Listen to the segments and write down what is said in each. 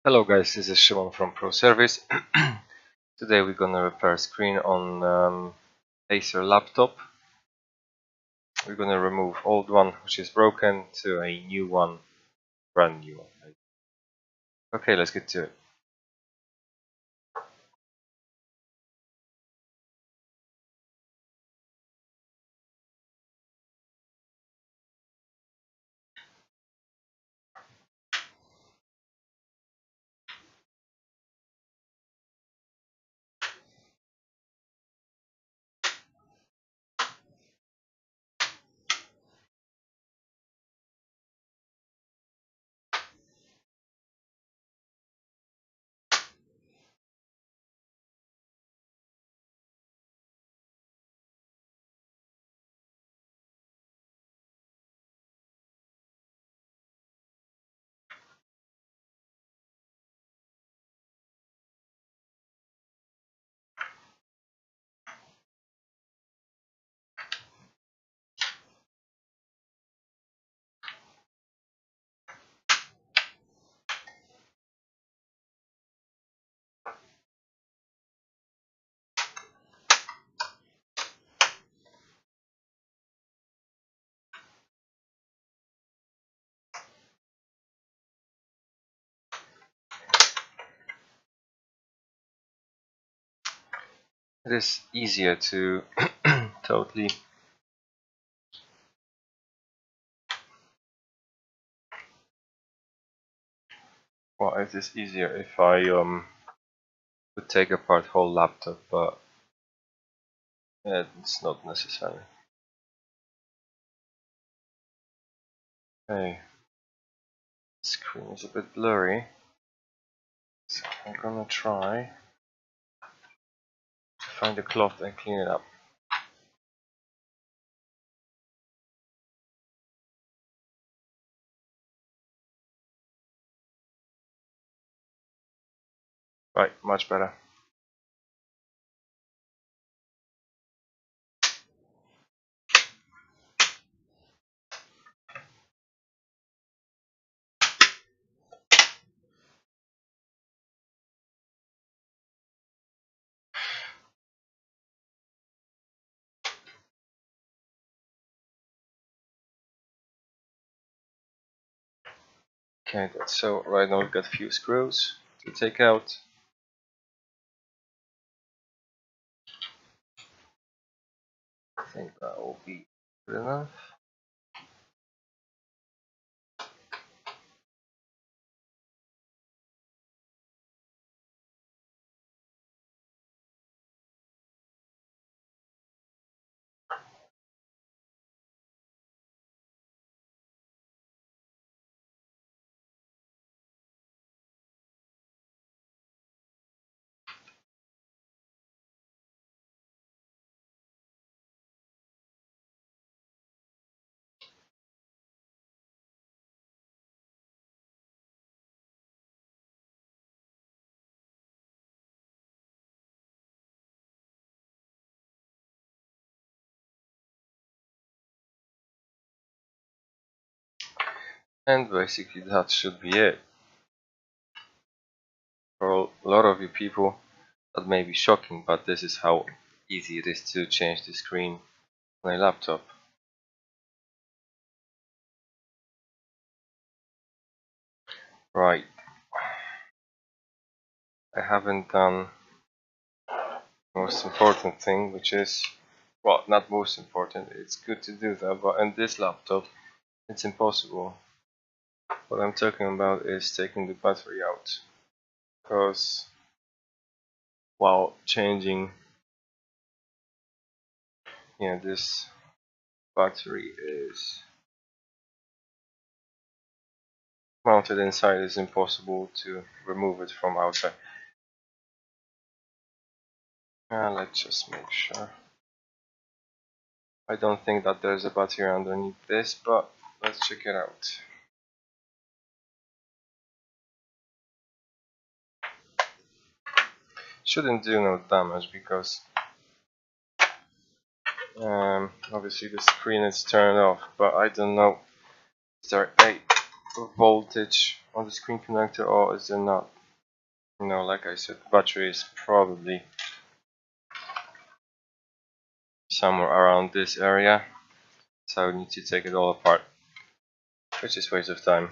Hello guys, this is Shimon from Pro Service. Today we're gonna repair a screen on Acer laptop. We're gonna remove old one which is broken to a new one, brand new one. Okay, let's get to it. It is easier to totally it is easier if I would take apart whole laptop, but it's not necessary. Okay, the screen is a bit blurry, so I'm gonna try to find a cloth and clean it up. Right, much better. Okay, so right now we've got a few screws to take out. I think that will be good enough. And basically that should be it. For a lot of you people, that may be shocking, but this is how easy it is to change the screen on a laptop. Right. I haven't done the most important thing, which is, well, not most important, it's good to do that, but in this laptop, it's impossible. What I'm talking about is taking the battery out, because while changing, this battery is mounted inside, is impossible to remove it from outside. Let's just make sure. I don't think that there's a battery underneath this, but let's check it out. Shouldn't do no damage because obviously the screen is turned off, but I don't know, is there a voltage on the screen connector or is there not? You know, like I said, the battery is probably somewhere around this area, so I need to take it all apart, which is a waste of time.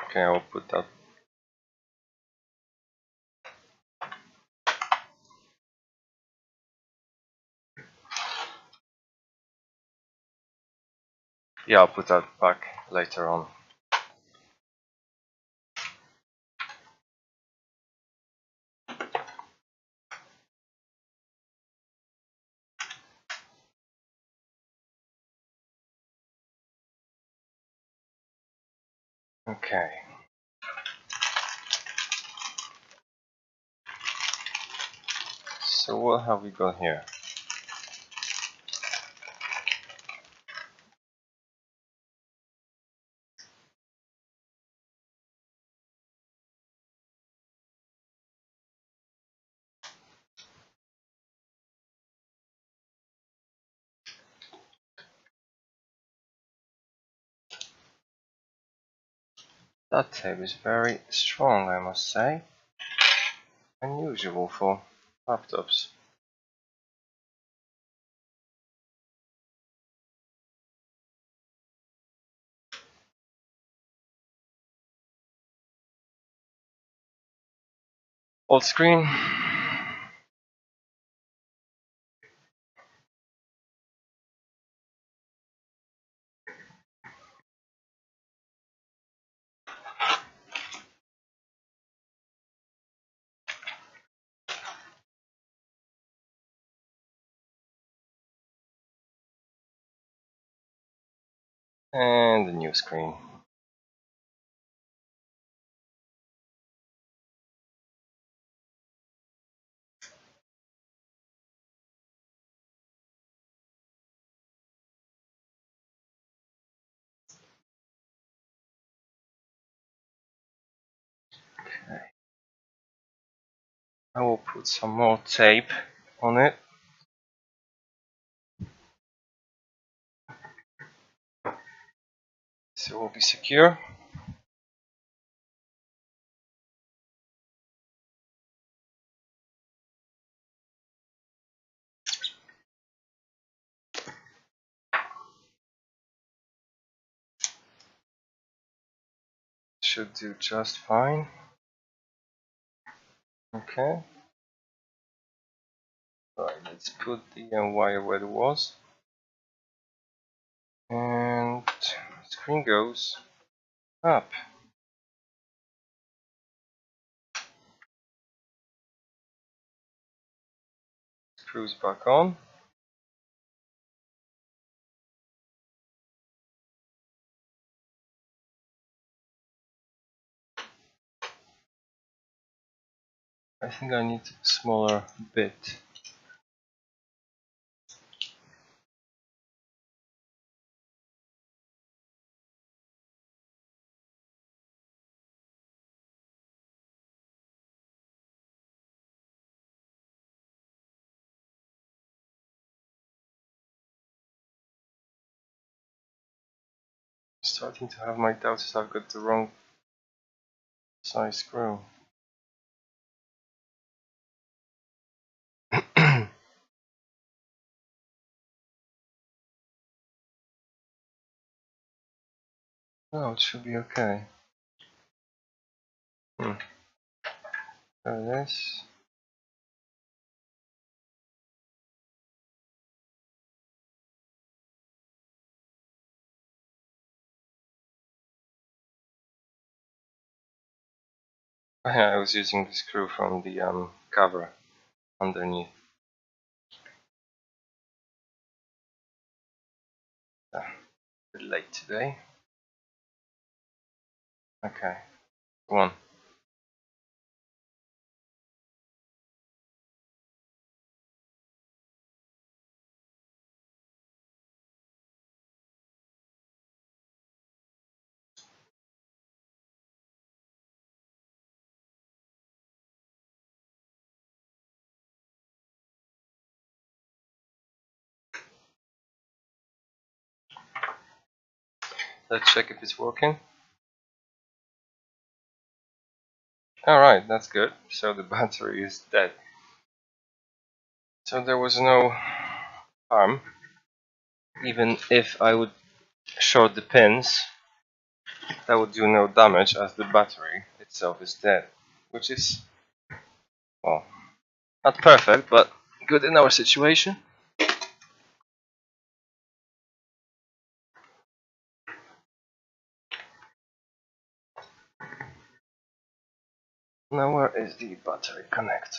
Okay, I will put that. Yeah, I'll put that back later on. Okay. So what have we got here? That tape is very strong, I must say. Unusual for laptops. Old screen. And the new screen. Okay. I will put some more tape on it. So it will be secure. Should do just fine. Okay. Right, let's put the wire where it was. And screen goes up. Screws back on. I think I need a smaller bit. Starting to have my doubts I've got the wrong size screw. No, it should be okay. There it is. I was using the screw from the cover underneath. A bit late today. Okay, go on. Let's check if it's working. Alright, that's good. So the battery is dead. So there was no harm. Even if I would short the pins, that would do no damage as the battery itself is dead. Which is, well, not perfect, but good in our situation. Now where is the battery connector?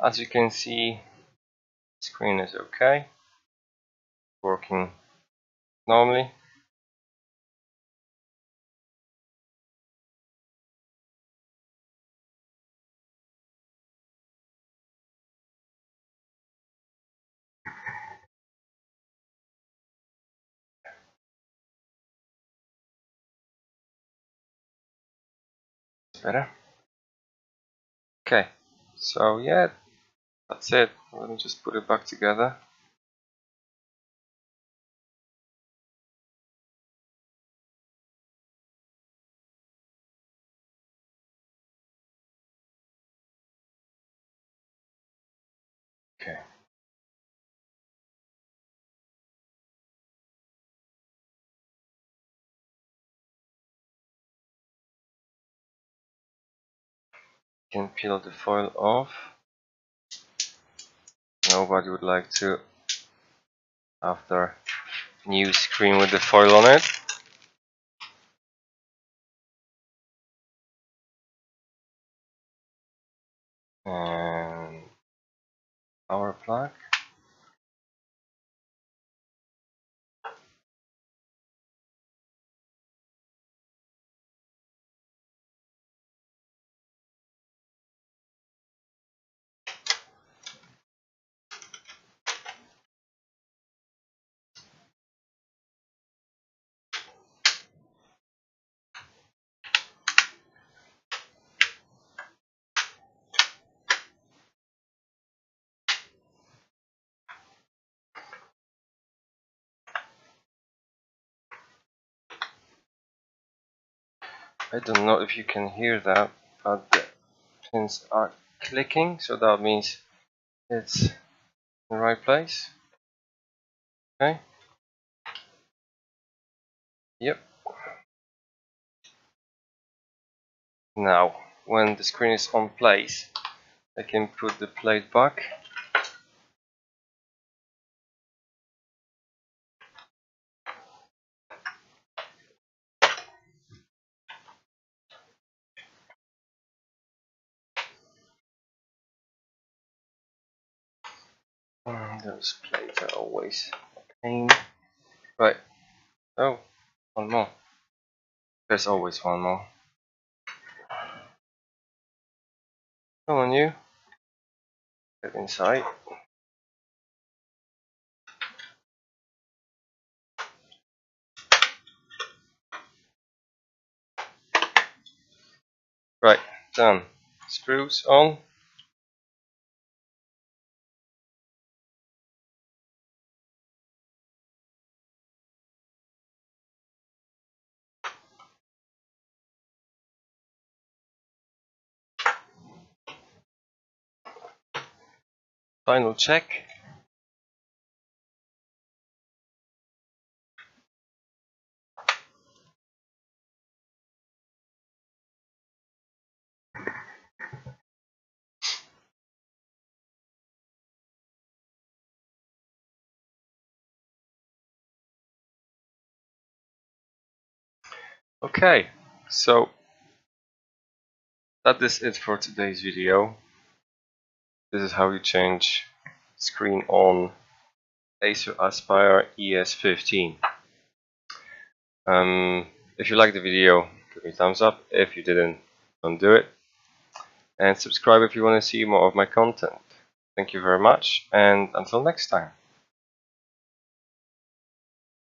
As you can see, the screen is okay, working normally. Better. Okay, so yeah, that's it. Let me just put it back together. Okay. Can peel the foil off. Nobody would like to after new screen with the foil on it. And power plug. I don't know if you can hear that, but the pins are clicking, so that means it's in the right place. Okay. Yep. Now, when the screen is on place, I can put the plate back. Those plates are always a pain. Right. Oh, one more. There's always one more. Come on, you. Get inside. Right, done. Screws on. Final check. Okay, so that is it for today's video. This is how you change screen on Acer Aspire ES15. If you liked the video, give me a thumbs up. If you didn't, don't do it. And subscribe if you want to see more of my content. Thank you very much, and until next time.